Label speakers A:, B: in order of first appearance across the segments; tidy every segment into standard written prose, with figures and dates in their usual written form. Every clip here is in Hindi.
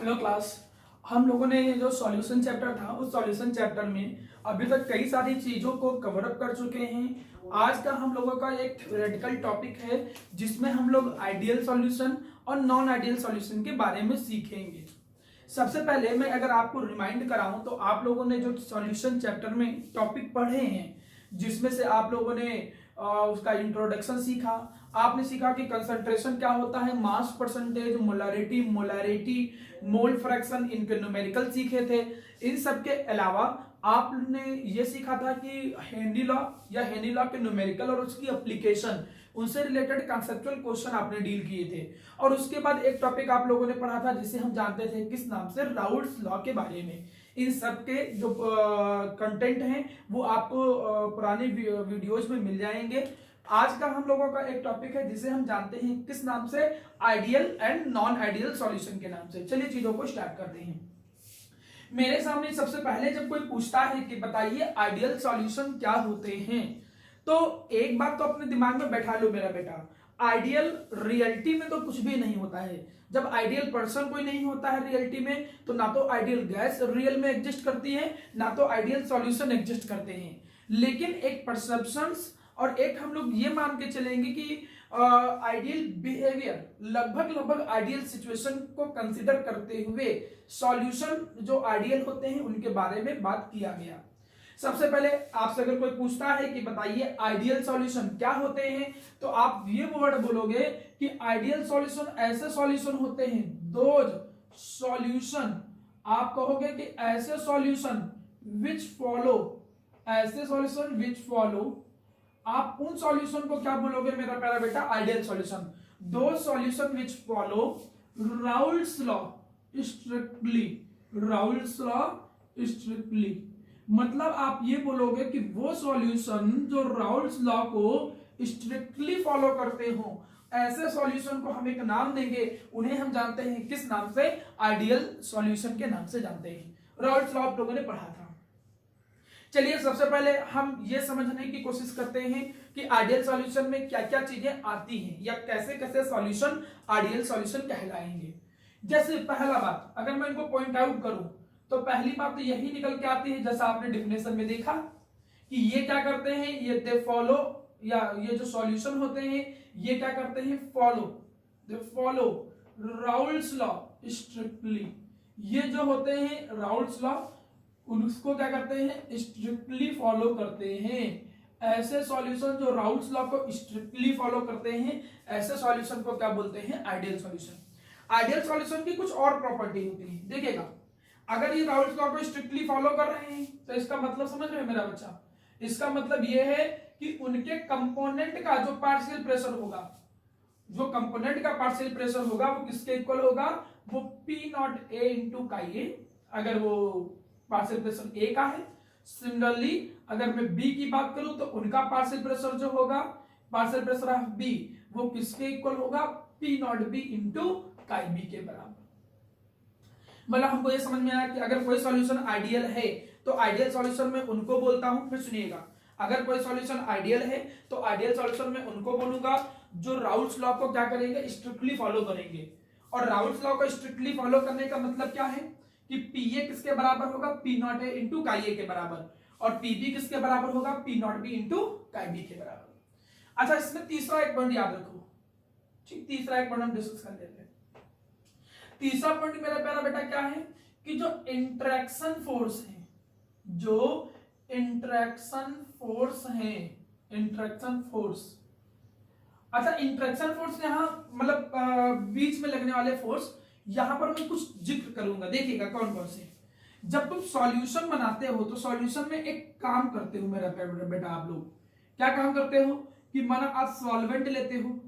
A: Hello class. हम लोगों ने ये जो सॉल्यूशन चैप्टर था उस सॉल्यूशन चैप्टर में अभी तक कई सारी चीजों को कवर अप कर चुके हैं। आज का हम लोगों का एक थ्योरेटिकल टॉपिक है जिसमें हम लोग आइडियल सॉल्यूशन और नॉन आइडियल सॉल्यूशन के बारे में सीखेंगे। सबसे पहले मैं अगर आपको रिमाइंड कराऊं तो आप लोगों ने जो सॉल्यूशन चैप्टर में टॉपिक पढ़े हैं जिसमें से आप लोगों ने उसका इंट्रोडक्शन सीखा। आपने सीखा कि कंसंट्रेशन क्या होता है, mass percentage, molarity, mole fraction, इनके न्यूमेरिकल सीखे थे। इन सब के अलावा आपने ये सीखा था कि हेनरी लॉ या हेनरी लॉ के न्यूमेरिकल और उसकी एप्लीकेशन, उनसे रिलेटेड कॉन्सेप्चुअल क्वेश्चन आपने डील किए थे। और उसके बाद एक टॉपिक आप लोगों ने पढ़ा था जिसे हम जानते थे किस नाम से, राउल्ट्स लॉ के बारे में। इन सब के जो कंटेंट हैं वो आपको पुराने वीडियोज में मिल जाएंगे। आज का हम लोगों का एक टॉपिक है जिसे हम जानते हैं किस नाम से, ideal and non ideal solution के नाम से। चलिए चीजों को स्टार्ट करते हैं। मेरे सामने सबसे पहले जब कोई पूछता है कि बताइए आइडियल सॉल्यूशन क्या होते हैं, तो एक बात तो अपने दिमाग में बैठा लो मेरा बेटा, आइडियल रियलिटी में तो कुछ भी नहीं होता है। जब आइडियल पर्सन कोई नहीं होता है रियलिटी में, तो ना तो आइडियल गैस रियल में एग्जिस्ट करती है, ना तो आइडियल सॉल्यूशन एग्जिस्ट करते हैं। लेकिन एक परसेप्शंस और एक हम लोग ये मान के चलेंगे कि आइडियल बिहेवियर, लगभग आइडियल सिचुएशन को कंसीडर करते हुए सॉल्यूशन जो आइडियल होते हैं उनके बारे में बात किया गया। सबसे पहले आपसे अगर कोई पूछता है कि बताइए आइडियल सॉल्यूशन क्या होते हैं, तो आप ये वर्ड बोलोगे कि आइडियल सॉल्यूशन ऐसे सॉल्यूशन होते हैं, दोज सॉल्यूशन, आप कहोगे कि ऐसे सॉल्यूशन विच फॉलो, ऐसे सॉल्यूशन विच फॉलो, आप उन सॉल्यूशन को क्या बोलोगे मेरा प्यारा बेटा, आइडियल सॉल्यूशन। दो solution which follow Raoult's law strictly, Raoult's law strictly, मतलब आप ये बोलोगे कि वो सॉल्यूशन जो राउल्ट्स लॉ को स्ट्रिक्टली फॉलो करते हो, ऐसे सॉल्यूशन को हम एक नाम देंगे, उन्हें हम जानते हैं किस नाम से, आइडियल सॉल्यूशन के नाम से जानते हैं। राउल्ट्स लॉ आप लोगों ने पढ़ा था। चलिए सबसे पहले हम ये समझने की कोशिश करते हैं कि आइडियल सॉल्यूशन में क्या क्या चीजें आती हैं या कैसे कैसे सॉल्यूशन आइडियल सॉल्यूशन कहलाएंगे। जैसे पहला बात अगर मैं इनको पॉइंट आउट करूं तो पहली बात तो यही निकल के आती है, जैसा आपने डिफिनेशन में देखा कि ये क्या करते हैं, ये दे फॉलो, या ये जो सॉल्यूशन होते हैं ये क्या करते हैं, follow, they follow Raoult's law strictly. ये जो होते हैं राउल्ट्स लॉ उसको क्या करते हैं, स्ट्रिक्टली फॉलो करते हैं। ऐसे सॉल्यूशन जो राउल्ट्स लॉ को स्ट्रिक्टली फॉलो करते हैं, ऐसे सॉल्यूशन को क्या बोलते हैं, आइडियल सॉल्यूशन। आइडियल सॉल्यूशन की कुछ और प्रॉपर्टी होती है, देखिएगा अगर ये राउल्ट्स लॉ को स्ट्रिक्टली फॉलो कर रहे हैं तो इसका मतलब समझ रहे हैं मेरा बच्चा, इसका मतलब ये है कि उनके कंपोनेंट का जो पार्शियल प्रेशर होगा, जो कंपोनेंट का पार्शियल प्रेशर होगा वो किसके इक्वल होगा, वो P नॉट A इंटू काई ए, अगर वो पार्शियल प्रेशर A का है। सिमिलरली अगर मैं B की बात करूं तो उनका पार्शियल प्रेशर जो होगा, पार्शियल प्रेशर ऑफ B, वो किसके इक्वल होगा, P नॉट B इंटू काई B के बराबर। मतलब हमको ये समझ में आया कि अगर कोई सॉल्यूशन आइडियल है तो आइडियल सॉल्यूशन में उनको बोलता हूं। फिर सुनिएगा, अगर कोई सॉल्यूशन आइडियल है तो आइडियल सॉल्यूशन में उनको बोलूंगा जो राउल्ट्स लॉ को क्या करेंगे, स्ट्रिक्टली फॉलो करेंगे। और राउल्ट्स लॉ को स्ट्रिक्टली फॉलो करने का मतलब क्या है कि पीए किसके बराबर होगा, P नॉट ए इंटू काई ए के बराबर, और पीबी किसके बराबर होगा, P नॉट बी इंटू काई बी के बराबर। अच्छा, इसमें तीसरा एक पॉइंट याद रखो, ठीक, तीसरा एक पॉइंट हम डिस्कस कर लेते हैं। तीसरा पॉइंट मेरा प्यारा बेटा क्या है कि जो इंटरेक्शन फोर्स है, जो इंटरेक्शन फोर्स है, इंटरेक्शन फोर्स, अच्छा इंटरेक्शन फोर्स यहां मतलब बीच में लगने वाले फोर्स, यहां पर मैं कुछ जिक्र करूंगा, देखिएगा कौन कौन से। जब तुम सॉल्यूशन बनाते हो तो सॉल्यूशन में एक काम करते हो मेरा बेटा, आप लोग क्या काम करते हो कि माना आप सॉल्वेंट लेते हो,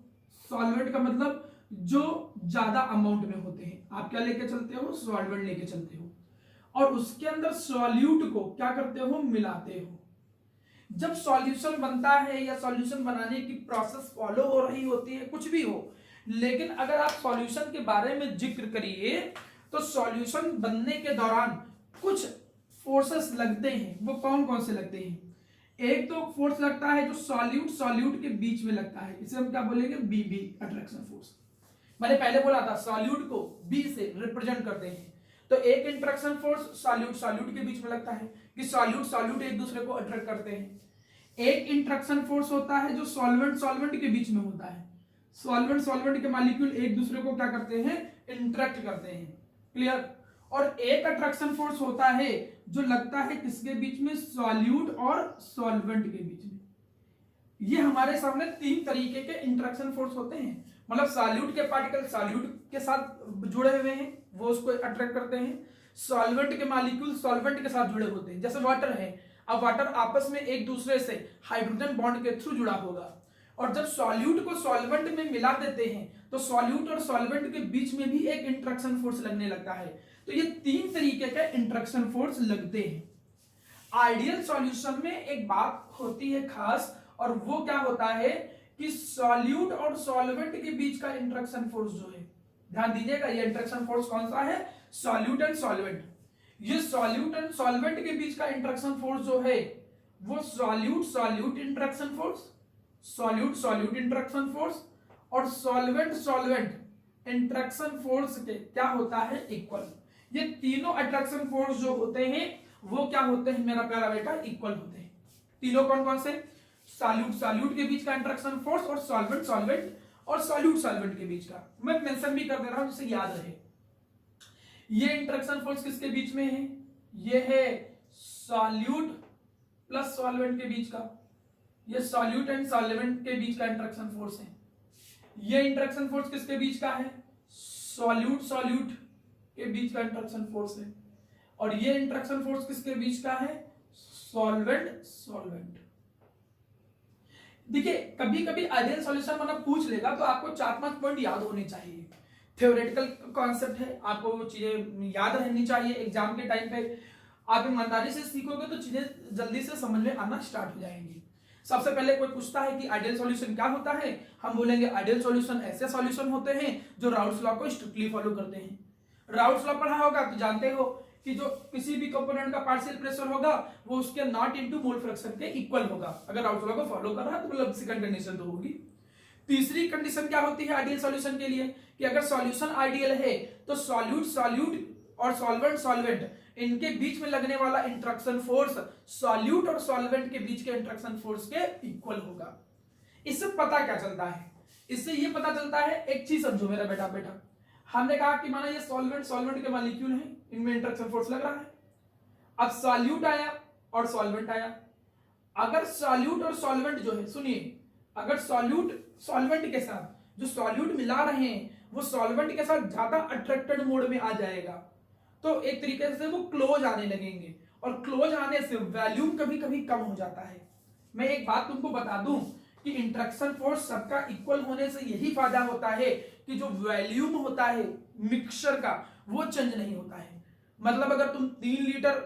A: सॉल्वेंट का मतलब जो ज्यादा अमाउंट में होते हैं, आप क्या लेके चलते हो, सॉल्वेंट लेके चलते हो, और उसके अंदर सॉल्यूट को क्या करते हो, मिलाते हो। जब सॉल्यूशन बनता है या सॉल्यूशन बनाने की प्रोसेस फॉलो हो रही होती है, कुछ भी हो, लेकिन अगर आप सॉल्यूशन के बारे में जिक्र करिए तो सॉल्यूशन बनने के दौरान कुछ फोर्सेस लगते हैं। वो कौन कौन से लगते हैं, एक तो फोर्स लगता है जो सॉल्यूट के बीच में लगता है, इसे हम क्या बोलेंगे, बीबी, अट्रैक्शन फोर्स। मैंने पहले बोला था सॉल्यूट को बी से रिप्रेजेंट करते हैं। तो एक इंटरेक्शन फोर्स सॉल्यूट सॉल्यूट के बीच में लगता है कि सॉल्यूट सॉल्यूट एक दूसरे को अट्रैक्ट करते हैं। एक इंटरेक्शन फोर्स होता है जो सॉल्वेंट सॉल्वेंट के बीच में होता है। सॉल्वेंट सॉल्वेंट के मॉलिक्यूल एक दूसरे को क्या करते हैं, इंटरेक्ट करते हैं। क्लियर। और एक अट्रैक्शन फोर्स होता है जो लगता है किसके बीच में, सॉल्यूट और सॉल्वेंट के बीच में। ये हमारे सामने तीन तरीके के इंटरेक्शन फोर्स होते हैं। मतलब सॉल्यूट के पार्टिकल सॉल्यूट के साथ जुड़े हुए हैं, वो उसको अट्रैक्ट करते हैं। सॉल्वेंट के मॉलिक्यूल सॉल्वेंट के साथ जुड़े होते हैं, जैसे वाटर है। अब वाटर आपस में एक दूसरे से हाइड्रोजन बॉन्ड के थ्रू जुड़ा होगा, और जब सॉल्यूट को सॉल्वेंट में मिला देते हैं तो सॉल्यूट और सॉल्वेंट के बीच में भी एक इंटरेक्शन फोर्स लगने लगता है। तो ये तीन तरीके के इंटरेक्शन फोर्स लगते हैं। आइडियल सॉल्यूशन में एक बात होती है खास, और वो क्या होता है कि सॉल्यूट और सॉल्वेंट के बीच का इंटरेक्शन फोर्स जो है, ध्यान दीजिएगा, ये इंटरेक्शन फोर्स कौन सा है, सॉल्यूट एंड सॉल्वेंट। ये सॉल्यूट एंड सॉल्वेंट के बीच का इंटरेक्शन फोर्स जो है वो solute solute interaction force, solute solute interaction force और सॉल्वेंट सॉल्वेंट इंटरेक्शन फोर्स के क्या होता है, इक्वल। ये तीनों अट्रैक्शन फोर्स जो होते हैं वो क्या होते हैं मेरा प्यारा बेटा, इक्वल होते हैं। तीनों कौन कौन से, सॉल्यूट सॉल्यूट के बीच का इंटरेक्शन फोर्स और सॉल्वेंट सॉल्वेंट और सॉल्यूट सॉल्वेंट के बीच का। मैं मेंशन भी कर दे रहा हूं जिससे याद रहे। ये इंटरेक्शन फोर्स किसके बीच में है, ये है सॉल्यूट प्लस सॉल्वेंट के बीच का। ये सॉल्यूट एंड सॉल्वेंट के बीच का इंटरेक्शन फोर्स है। ये इंटरेक्शन फोर्स किसके बीच का है, सॉल्यूट सॉल्यूट के बीच का इंटरेक्शन फोर्स है। और ये इंटरेक्शन फोर्स किसके बीच का है, सॉल्वेंट सॉल्वेंट। देखिए कभी कभी आइडियल सॉल्यूशन मतलब पूछ लेगा तो आपको 4-5 पॉइंट याद होने चाहिए। थ्योरेटिकल कॉन्सेप्ट है, आपको वो चीजें याद रहनी चाहिए। एग्जाम के टाइम पे आप ईमानदारी से सीखोगे तो चीजें जल्दी से समझ में आना स्टार्ट हो जाएंगी। सबसे पहले कोई पूछता है कि आइडियल सॉल्यूशन क्या होता है, हम बोलेंगे आइडियल सॉल्यूशन ऐसे सॉल्यूशन होते हैं जो राउल्स लॉ को स्ट्रिक्टली फॉलो करते हैं। राउल्स लॉ पढ़ा होगा तो जानते हो कि जो किसी भी कंपोनेंट का पार्शियल प्रेशर होगा वो उसके नॉट इनटू मोल फ्रैक्शन के इक्वल होगा। अगर राउल्स लॉ को फॉलो कर रहा है तो मतलब सेकंड कंडीशन तो होगी। तीसरी कंडीशन क्या होती है आइडियल सॉल्यूशन के लिए, कि अगर सॉल्यूशन आइडियल है तो सॉल्यूट सॉल्यूट और सॉल्वेंट सॉल्वेंट इनके बीच में लगने वाला इंटरेक्शन फोर्स सॉल्यूट और सॉल्वेंट के बीच के इंटरेक्शन फोर्स के इक्वल होगा। इससे पता क्या चलता है, इससे ये पता चलता है, एक चीज समझो मेरा बेटा, हमने कहा कि माना ये सॉल्वेंट सॉल्वेंट के मॉलिक्यूल हैं, इनमें इंटरेक्शन फोर्स लग रहा है। अब सॉल्यूट आया और सॉल्वेंट आया। अगर सॉल्यूट और सॉल्वेंट जो है, सुनिए, अगर सॉल्यूट सॉल्वेंट के साथ जो सॉल्यूट मिला रहे हैं वो सॉल्वेंट के साथ ज्यादा अट्रैक्टेड मोड में आ जाएगा तो एक तरीके से वो क्लोज आने लगेंगे, और क्लोज आने से वॉल्यूम कभी कभी कम हो जाता है। मैं एक बात तुमको बता दूं कि इंटरेक्शन फोर्स सबका इक्वल होने से यही फायदा होता है कि जो वॉल्यूम होता है मिक्सचर का वो चेंज नहीं होता है। मतलब अगर तुम 3 लीटर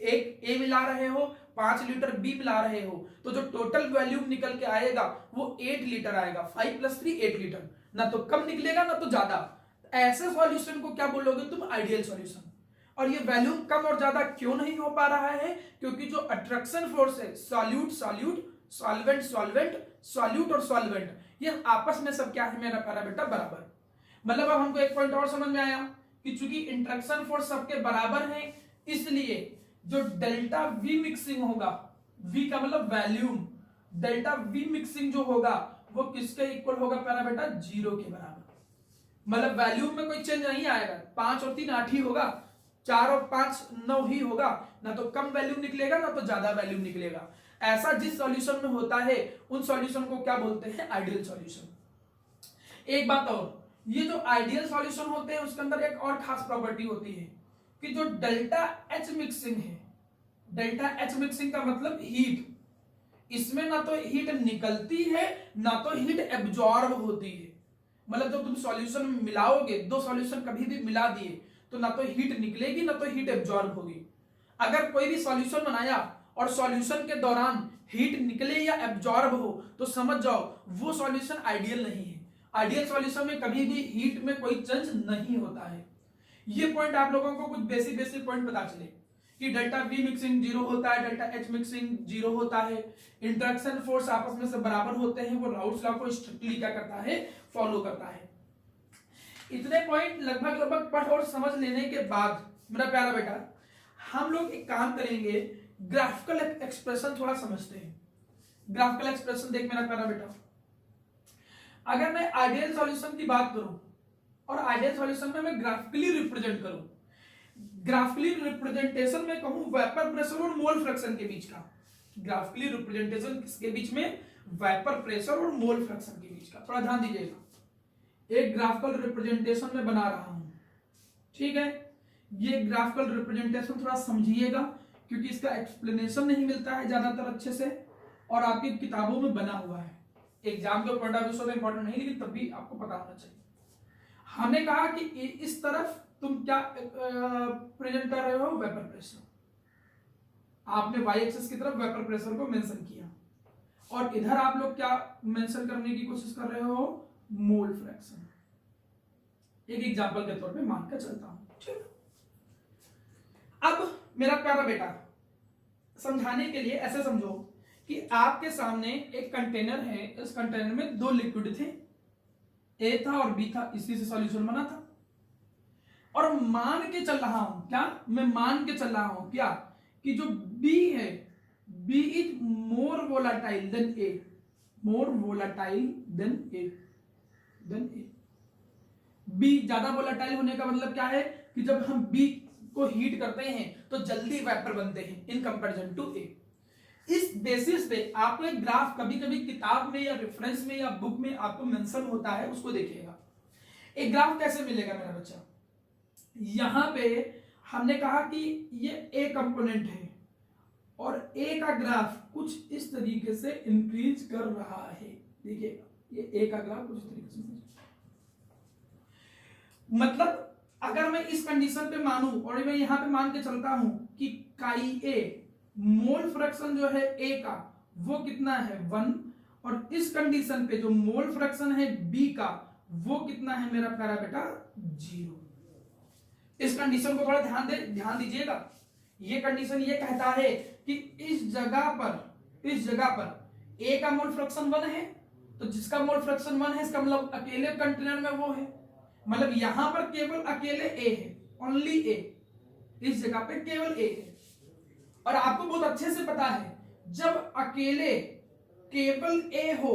A: एक ए मिला रहे हो, 5 लीटर बी मिला रहे हो, तो जो टोटल वॉल्यूम निकल के आएगा वो 8 लीटर आएगा। 5 + 3 8 लीटर, ना तो कम निकलेगा ना तो ज्यादा। ऐसे सॉल्यूशन को क्या बोलोगे तुम, आइडियल सॉल्यूशन। और ये वॉल्यूम कम और ज्यादा क्यों नहीं हो पा रहा है, क्योंकि जो अट्रैक्शन फोर्स है solute solute solvent solvent solute और सॉल्वेंट, ये आपस में सब क्या है मेरा प्यारा बेटा, बराबर। मतलब अब हमको एक पॉइंट और समझ में आया कि चूंकि इंटरेक्शन फोर्स सबके बराबर है, इसलिए जो डेल्टा वी मिक्सिंग होगा, वी का मतलब वॉल्यूम, डेल्टा वी मिक्सिंग जो होगा वो किसके इक्वल होगा प्यारा बेटा, 0 के बराबर। मतलब वॉल्यूम में कोई चेंज नहीं आएगा, 5 और 3 8 ही होगा, 4 और 5 9 ही होगा, ना तो कम वॉल्यूम निकलेगा ना तो ज्यादा वॉल्यूम निकलेगा। ऐसा जिस सॉल्यूशन में होता है उन सॉल्यूशन को क्या बोलते हैं, आइडियल सॉल्यूशन। एक बात और, ये जो आइडियल सॉल्यूशन होते हैं उसके अंदर एक और खास प्रॉपर्टी होती है कि जो डेल्टा एच मिक्सिंग है, डेल्टा एच मिक्सिंग का मतलब हीट, इसमें ना तो हीट निकलती है ना तो हीट एब्जॉर्ब होती है। मतलब जब तुम सॉल्यूशन में मिलाओगे, दो सॉल्यूशन कभी भी मिला दिए तो ना तो हीट निकलेगी ना तो हीट एब्जॉर्ब होगी। अगर कोई भी सॉल्यूशन बनाया और सॉल्यूशन के दौरान हीट निकले या एब्जॉर्ब हो तो समझ जाओ वो सॉल्यूशन आइडियल नहीं है। आइडियल सॉल्यूशन में कभी भी हीट में कोई चेंज नहीं होता है। ये पॉइंट आप लोगों को कुछ बेसिक पॉइंट पता चले कि डेल्टा वी मिक्सिंग 0 होता है, डेल्टा एच मिक्सिंग 0 होता है, इंटरेक्शन फोर्स आपस में से बराबर होते हैं, वो राउल्स लॉ को स्ट्रिक्टली क्या करता है, फॉलो करता है। इतने पॉइंट लगभग पढ़ और समझ लेने के बाद मेरा प्यारा बेटा हम लोग एक काम करेंगे, ग्राफिकल एक्सप्रेशन थोड़ा समझते हैं। ग्राफिकल एक्सप्रेशन देख मेरा प्यारा बेटा, अगर मैं आइडियल सॉल्यूशन की बात करूं और आइडियल सॉल्यूशन में मैं ग्राफिकली रिप्रेजेंट करूं, ग्राफिकली रिप्रेजेंटेशन में कहूं वेपर प्रेशर और मोल फ्रैक्शन के बीच का, ग्राफिकली रिप्रेजेंटेशन किसके बीच में, वेपर प्रेशर और मोल फ्रैक्शन के बीच का। थोड़ा ध्यान दीजिएगा, एक ग्राफिकल रिप्रेजेंटेशन में बना रहा हूं, ठीक है। ये ग्राफिकल रिप्रेजेंटेशन थोड़ा समझिएगा क्योंकि इसका एक्सप्लेनेशन नहीं मिलता है ज्यादातर अच्छे से और आपकी किताबों में बना हुआ है। एग्जाम के पॉइंट ऑफ व्यू से इंपॉर्टेंट नहीं, लेकिन तब भी आपको पता होना चाहिए। हमने कहा कि इस तरफ तुम क्या प्रेजेंट कर रहे हो, वेपर प्रेशर। आपने वाई एक्सिस की तरफ वेपर प्रेशर को मेंशन किया और इधर आप लोग क्या मेंशन करने की कोशिश कर रहे हो, मोल फ्रैक्शन। एक एग्जांपल के तौर पे मानकर चलता हूं, ठीक। अब मेरा प्यारा बेटा समझाने के लिए ऐसे समझो कि आपके सामने एक कंटेनर है, इस कंटेनर में दो लिक्विड थे, ए था और बी था, इसी से सॉल्यूशन बना था। और मान के चल रहा हूं, क्या मैं मान के चल रहा हूं क्या, कि जो बी है, B is more volatile than A, more volatile than A, B ज्यादा वोलाटाइल होने का मतलब क्या है कि जब हम बी को हीट करते हैं तो जल्दी वेपर बनते हैं इन कंपैरिजन टू ए। इस बेसिस पे आपको एक ग्राफ कभी कभी किताब में या रेफरेंस में या बुक में आपको मेंशन होता है, उसको देखिएगा। एक ग्राफ कैसे मिलेगा मेरा बच्चा, यहां पे हमने कहा कि ये ए कंपोनेंट है और ए का ग्राफ कुछ इस तरीके से इंक्रीज कर रहा है, देखिएगा ये ए का ग्राफ कुछ इस तरीके से, मतलब अगर मैं इस कंडीशन पे मानूं और मैं यहां पे मान के चलता हूं कि काई ए, मोल फ्रैक्शन जो है ए का वो कितना है 1, और इस कंडीशन पे जो मोल फ्रैक्शन है बी का वो कितना है मेरा प्यारा बेटा 0। इस कंडीशन को थोड़ा ध्यान दीजिएगा। ये कंडीशन ये कहता है कि इस जगह पर ए का मोल फ्रैक्शन 1 है, तो जिसका मोल फ्रैक्शन 1 है इसका मतलब अकेले कंटेनर में वो है, मतलब यहां पर केवल अकेले ए है, ओनली ए, इस जगह पे केवल ए है। और आपको बहुत अच्छे से पता है जब अकेले केवल ए हो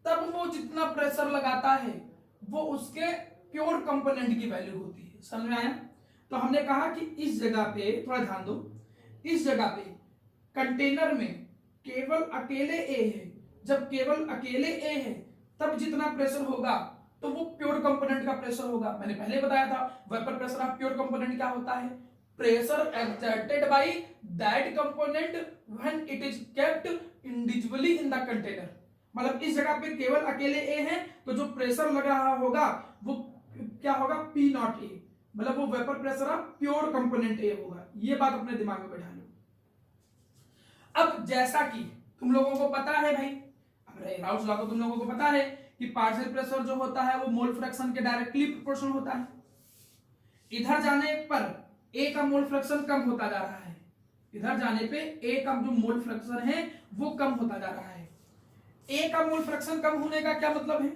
A: तब वो जितना प्रेशर लगाता है वो उसके प्योर कंपोनेंट की वैल्यू होती है, समझ में आया। तो हमने कहा कि इस जगह पे थोड़ा ध्यान दो, इस जगह पे कंटेनर में केवल अकेले ए है, जब केवल अकेले ए है तब जितना प्रेशर होगा तो वो प्योर कंपोनेंट का प्रेशर होगा। मैंने पहले बताया था vapour pressure of pure component क्या होता है, pressure exerted by that component when it is kept individually in the container. मतलब इस जगह पे केवल अकेले ए है तो जो प्रेशर लग रहा होगा वो क्या होगा, पी नॉट ए, मतलब वो vapour pressure of pure component ए होगा। ये बात अपने दिमाग में बैठा लो। अब जैसा कि तुम लोगों को पता है भाई, अब राउल्स लॉ को तुम लोगों को पता है कि पार्शियल प्रेशर जो होता है वो मोल फ्रैक्शन के डायरेक्टली प्रोपोर्शनल होता है। इधर जाने पर ए का मोल फ्रैक्शन कम होता जा रहा है, इधर जाने पे ए का जो मोल फ्रैक्शन है वो कम होता जा रहा है। ए का मोल फ्रैक्शन कम होने का क्या मतलब है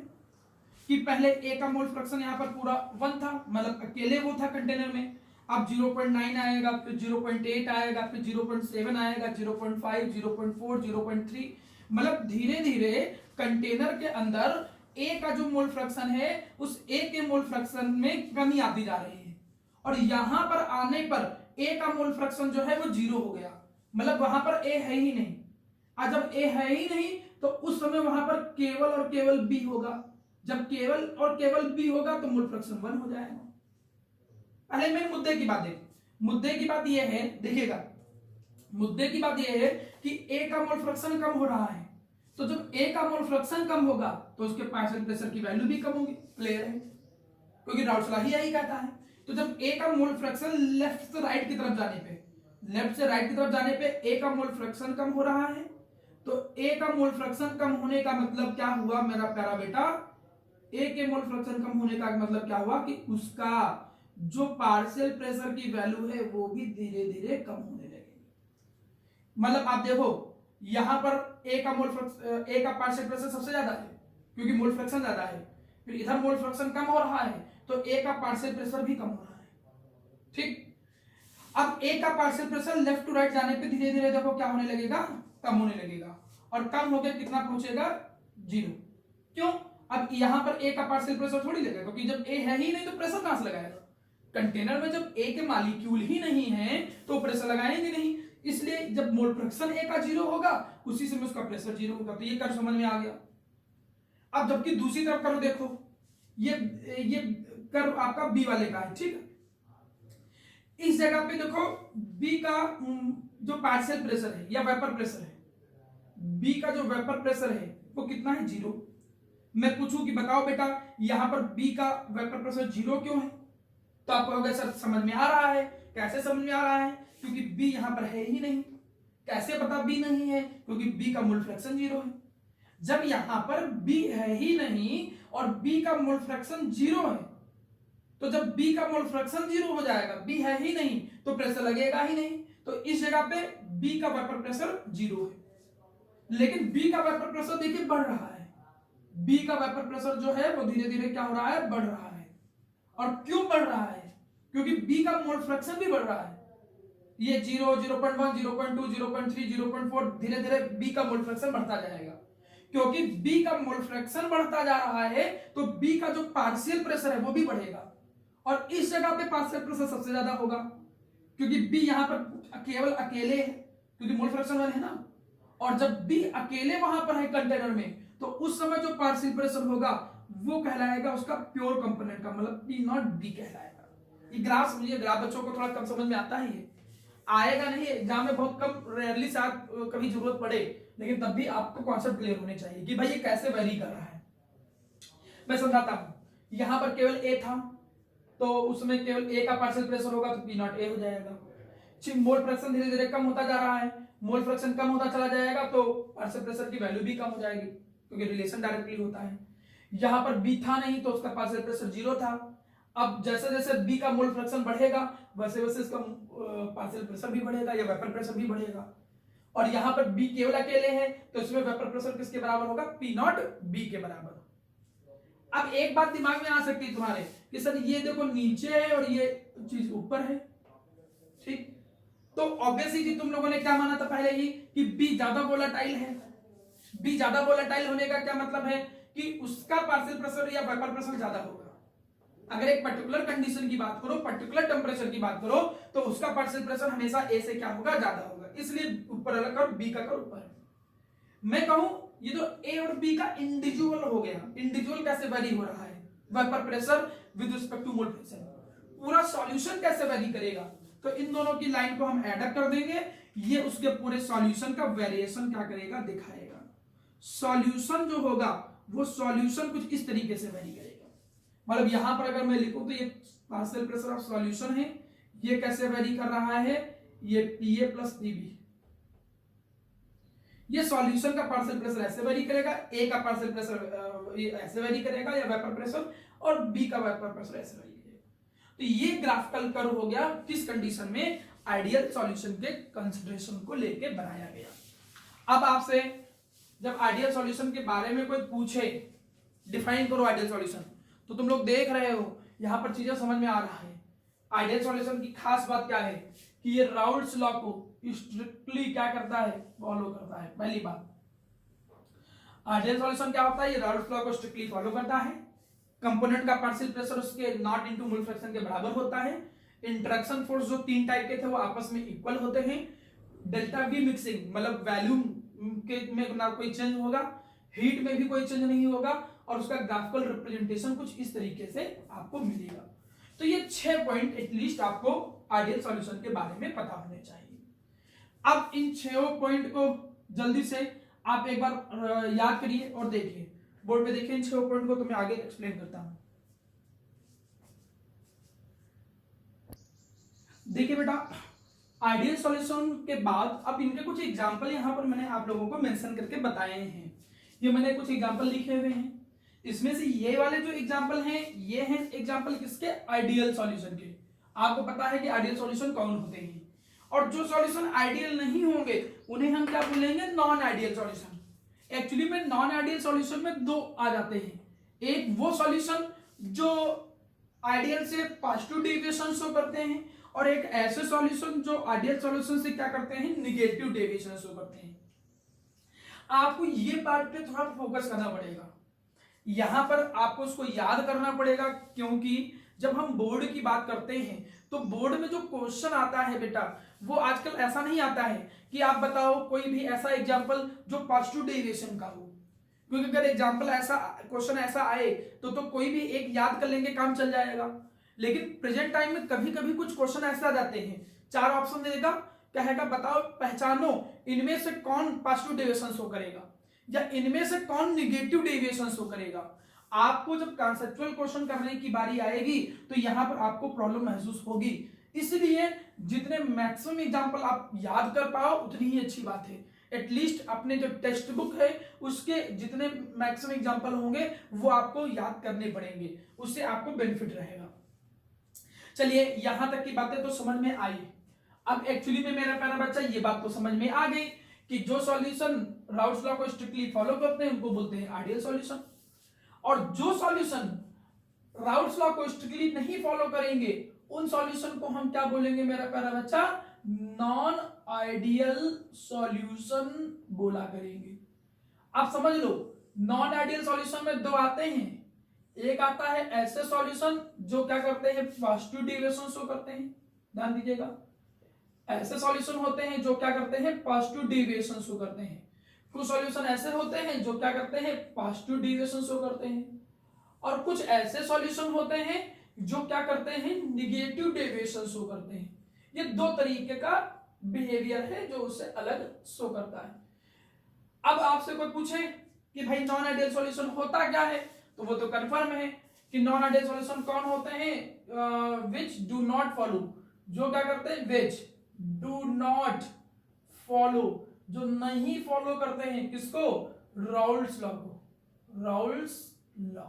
A: कि पहले ए का मोल फ्रैक्शन यहां पर पूरा 1 था, मतलब अकेले वो था कंटेनर में, अब 0.9 आएगा, फिर 0.8 आएगा, फिर 0.7 आएगा, 0.5, 0.4, 0.3, मतलब धीरे धीरे कंटेनर के अंदर ए का जो मोल फ्रैक्शन है उस ए के मोल फ्रैक्शन में कमी आती जा रही है, और यहां पर आने पर ए का मोल फ्रैक्शन जो है वो 0 हो गया, मतलब वहां पर ए है ही नहीं। और जब ए है ही नहीं तो उस समय वहां पर केवल और केवल बी होगा, जब केवल और केवल बी होगा तो मोल फ्रैक्शन 1 हो जाएगा। पहले मैं मुद्दे की बात देख, मुद्दे की बात यह है, देखिएगा मुद्दे की बात यह है कि ए का मोल फ्रैक्शन कम हो रहा है, तो जब ए का मोल फ्रैक्शन कम होगा तो उसके पार्शियल प्रेशर की वैल्यू भी कम होगी, क्लियर है, क्योंकि राउल्स लॉ ही यही कहता है। तो जब ए का मोल फ्रैक्शन लेफ्ट से राइट की तरफ जाने पे, लेफ्ट से राइट की तरफ जाने पे ए का मोल फ्रैक्शन कम हो रहा है, तो ए का मोल फ्रैक्शन कम होने का मतलब क्या हुआ मेरा प्यारा बेटा, ए के मोल फ्रैक्शन कम होने का मतलब क्या हुआ कि उसका जो पार्शियल प्रेशर की वैल्यू है वो भी धीरे धीरे कम होने लगेगी। मतलब आप देखो यहां पर ए का मोल फ्रैक्शन, ए का पार्शियल प्रेशर सबसे ज्यादा है क्योंकि मोल फ्रैक्शन ज्यादा है, फिर इधर मोल फ्रैक्शन कम हो रहा है, तो ए का पार्शियल प्रेशर भी कम हो रहा है। ठीक, अब ए का partial pressure left to right जाने पे धीरे धीरे देखो क्या होने लगेगा, कम होने लगेगा, और कम होकर कितना पहुंचेगा, 0। क्यों, अब यहां पर ए का पार्शियल प्रेशर थोड़ी लगेगा, क्योंकि जब ए है ही नहीं तो प्रेशर कहां से लगाएगा। कंटेनर में जब ए के मॉलिक्यूल ही नहीं है तो प्रेशर लगाएंगे नहीं, इसलिए जब मोल फ्रैक्शन ए का 0 होगा उसी समय उसका प्रेशर 0 होगा। तो ये कर्व समझ में आ गया। अब जबकि दूसरी तरफ कर्व देखो, ये कर्व आपका बी वाले का है। ठीक है, इस जगह पे देखो बी का जो पार्शियल प्रेशर है या वेपर प्रेशर है, बी का जो वेपर प्रेशर है वो कितना है, 0। मैं पूछूं कि बताओ बेटा यहां पर बी का वेपर प्रेशर 0 क्यों है, तो आपको होगा सर समझ में आ रहा है। कैसे समझ में आ रहा है, क्योंकि बी यहां पर है ही नहीं। कैसे पता बी नहीं है, क्योंकि बी का मोल फ्रैक्शन 0 है। जब यहां पर बी है ही नहीं और बी का मोल फ्रैक्शन 0 है, तो जब बी का मोल फ्रैक्शन 0 हो जाएगा, बी है ही नहीं तो प्रेशर लगेगा ही नहीं। तो इस जगह पे बी का वेपर प्रेशर 0 है। लेकिन बी का वेपर प्रेशर देखिए बढ़ रहा है। बी का वेपर प्रेशर जो है वो धीरे धीरे क्या हो रहा है, बढ़ रहा है। और क्यों बढ़ रहा है, क्योंकि बी का मोल फ्रैक्शन भी बढ़ रहा है। ये 0, 0.1, 0.2, 0.3, 0.4 धीरे धीरे बी का मोल फ्रैक्शन बढ़ता जाएगा। क्योंकि बी का मोल फ्रैक्शन बढ़ता जा रहा है तो बी का जो पार्शियल प्रेशर है वो भी बढ़ेगा, और इस जगह पे पार्शियल प्रेशर सबसे ज्यादा होगा, क्योंकि बी यहां पर केवल अकेले है, क्योंकि मोल फ्रैक्शन 1 है ना। और जब बी अकेले वहां पर है कंटेनर में, तो उस समय जो पार्शियल प्रेशर होगा वो कहलाएगा उसका प्योर कंपोनेंट का, मतलब पी नॉट बी कहलाएगा। ये ग्राफ समझिए, ग्राफ बच्चों को थोड़ा कम समझ में आता है, आएगा नहीं एग्जाम में, बहुत कम, रेयरली शायद कभी जरूरत पड़े, लेकिन तब भी आपको कॉन्सेप्ट क्लियर होने चाहिए कि भाई ये कैसे वेरी कर रहा है। मैं समझाता हूं, यहां पर केवल ए था तो उसमें केवल ए का पार्शियल प्रेशर होगा तो पी नॉट ए हो जाएगा। मोल फ्रैक्शन धीरे धीरे कम होता जा रहा है, मोल फ्रैक्शन कम होता चला जाएगा तो पार्शियल प्रेशर की वैल्यू भी कम हो जाएगी, क्योंकि रिलेशन डायरेक्टली होता है। यहां पर बी था नहीं तो उसका पार्शियल प्रेशर 0 था। अब जैसे जैसे बी का मोल फ्रैक्शन बढ़ेगा वैसे वैसे इसका पार्शियल प्रेशर भी बढ़ेगा या वेपर प्रेशर भी बढ़ेगा। और यहां पर बी केवल अकेले है तो इसमें वेपर प्रेशर किसके बराबर होगा, पी नॉट बी के बराबर। अब एक बात दिमाग में आ सकती है तुम्हारे कि सर ये देखो नीचे है और ये चीज ऊपर है। ठीक, तो ऑब्वियसली तुम लोगों ने क्या माना था पहले ही कि बी ज्यादा वोलेटाइल है। बी ज्यादा वोलेटाइल होने का क्या मतलब है कि उसका पार्शियल प्रेशर या वेपर प्रेशर ज्यादा होगा। अगर एक पर्टिकुलर कंडीशन की बात करो, पर्टिकुलर टेम्परेचर की बात करो, तो उसका पार्शियल प्रेशर हमेशा ए से क्या होगा, ज्यादा होगा। इसलिए ऊपर वाला कर्व बी का कर्व ऊपर है। मैं कहूं ये तो ए और बी का इंडिविजुअल हो गया। इंडिविजुअल कैसे वेरी हो रहा है, vapour pressure with respect to mole pressure. पूरा सॉल्यूशन कैसे वेरी करेगा, तो इन दोनों की लाइन को हम ऐड अप कर देंगे, ये उसके पूरे सॉल्यूशन का वेरिएशन क्या करेगा, दिखाएगा। सॉल्यूशन जो होगा वो सॉल्यूशन कुछ इस तरीके से वेरी करेगा। मतलब यहां पर अगर मैं लिखूं तो ये पार्शियल प्रेशर ऑफ सॉल्यूशन है, ये कैसे वेरी कर रहा है, ये पीए प्लस पीबी। ये सॉल्यूशन का पार्शियल प्रेशर ऐसे वेरी करेगा, ए का पार्शियल प्रेशर ऐसे वेरी करेगा या वेपर प्रेशर, और बी का वेपर प्रेशर ऐसे वेरी करेगा। तो ये ग्राफिकल कर्व हो गया किस कंडीशन में, आइडियल सॉल्यूशन के कंसीडरेशन को लेके बनाया गया। अब आपसे जब आइडियल सॉल्यूशन के बारे में कोई पूछे, डिफाइन करो आइडियल सॉल्यूशन, तो तुम लोग देख रहे हो यहां पर चीजें समझ में आ रहा है। आइडियल सॉल्यूशन की खास बात क्या है कि ये राउल्ट्स लॉ को स्ट्रिक्टली क्या करता है, फॉलो करता है। पहली बात, आइडियल सॉल्यूशन क्या होता है, ये राउल्ट्स लॉ को स्ट्रिक्टली फॉलो करता है। कंपोनेंट का पार्शियल प्रेशर उसके नॉट इनटू मोल फ्रैक्शन के बराबर होता है। इंटरेक्शन फोर्स जो 3 टाइप के थे वो आपस में इक्वल होते हैं। डेल्टा वी मिक्सिंग मतलब वैल्यूम के में ना कोई चेंज होगा, हीट में भी कोई चेंज नहीं होगा, और उसका ग्राफिकल रिप्रेजेंटेशन कुछ इस तरीके से आपको मिलेगा। तो ये 6 पॉइंट एटलीस्ट आपको आइडियल सॉल्यूशन के बारे में पता होने चाहिए। अब इन 6 पॉइंट को जल्दी से आप एक बार याद करिए और देखिए, बोर्ड पे देखिए इन 6 पॉइंट को, तो मैं आगे एक्सप्लेन करता हूं। देखिए बेटा, आइडियल सॉल्यूशन के बाद अब इनके कुछ एग्जांपल यहां पर मैंने आप लोगों को मेंशन करके बताए हैं। ये मैंने कुछ एग्जांपल लिखे हुए हैं, इसमें से ये वाले जो एग्जांपल हैं ये हैं एग्जांपल किसके, आइडियल सॉल्यूशन के। आपको पता है कि आइडियल सॉल्यूशन कौन होते हैं, और जो सॉल्यूशन आइडियल नहीं होंगे उन्हें हम क्या बोलेंगे, नॉन आइडियल सॉल्यूशन। एक्चुअली में नॉन आइडियल सॉल्यूशन में 2 आ जाते हैं। एक वो सॉल्यूशन जो आइडियल से पॉजिटिव डेविएशन शो करते हैं, और एक ऐसे सॉल्यूशन जो आइडियल सॉल्यूशन से क्या करते हैं, निगेटिव डेविएशन शो करते हैं। आपको ये पार्ट पे थोड़ा फोकस करना पड़ेगा, यहां पर आपको उसको याद करना पड़ेगा, क्योंकि जब हम बोर्ड की बात करते हैं तो बोर्ड में जो क्वेश्चन आता है बेटा, वो आजकल ऐसा नहीं आता है कि आप बताओ कोई भी ऐसा एग्जांपल जो पॉजिटिव डेविएशन का हो, क्योंकि अगर एग्जांपल ऐसा क्वेश्चन ऐसा आए तो कोई भी एक याद कर लेंगे, काम चल जाएगा। लेकिन प्रेजेंट टाइम में कभी कभी कुछ क्वेश्चन ऐसे आ जाते हैं, 4 ऑप्शन देगा, कहेगा बताओ पहचानो इनमें से कौन पॉजिटिव डेविएशन शो करेगा या इनमें से कौन निगेटिव डेविएशन शो करेगा। आपको जब कॉन्सेप्चुअल क्वेश्चन करने की बारी आएगी तो यहां पर आपको प्रॉब्लम महसूस होगी। इसलिए जितने मैक्सिमम एग्जांपल आप याद कर पाओ उतनी ही अच्छी बात है। एटलीस्ट अपने जो टेक्स्ट बुक है उसके जितने मैक्सिमम एग्जांपल होंगे वो आपको याद करने पड़ेंगे, उससे आपको बेनिफिट रहेगा। चलिए यहां तक की बातें तो समझ में आई। अब एक्चुअली में मेरा प्यारा बच्चा ये बात तो समझ में आ गई कि जो सॉल्यूशन राउल्स लॉ को स्ट्रिक्टली फॉलो करते हैं उनको बोलते हैं आइडियल सॉल्यूशन, और जो सॉल्यूशन राउल्स लॉ को स्ट्रिक्टली नहीं फॉलो करेंगे उन सॉल्यूशन को हम क्या बोलेंगे मेरा प्यारा बच्चा, नॉन आइडियल सॉल्यूशन बोला करेंगे। आप समझ लो, नॉन आइडियल सॉल्यूशन में दो आते हैं, एक आता है ऐसे सॉल्यूशन जो क्या करते हैं, पॉजिटिव डेविएशन शो करते हैं, ध्यान दीजिएगा। ऐसे सॉल्यूशन होते हैं जो क्या करते हैं, पॉजिटिव डेविएशन शो करते हैं। कुछ सॉल्यूशन ऐसे होते हैं जो क्या करते हैं, पॉजिटिव डेविएशन शो करते हैं, और कुछ ऐसे सॉल्यूशन होते हैं जो क्या करते हैं, निगेटिव डेविएशन शो करते हैं। ये दो तरीके का बिहेवियर है जो उससे अलग शो करता है। अब आपसे कोई पूछे कि भाई नॉन आइडियल सॉल्यूशन होता क्या है, तो वो तो कंफर्म है कि नॉन आइडियल सॉल्यूशन कौन होते हैं, विच डू नॉट फॉलो, जो क्या करते हैं, विच डू नॉट फॉलो, जो नहीं फॉलो करते हैं किसको, राउल्स लॉ को। राउल्स लॉ,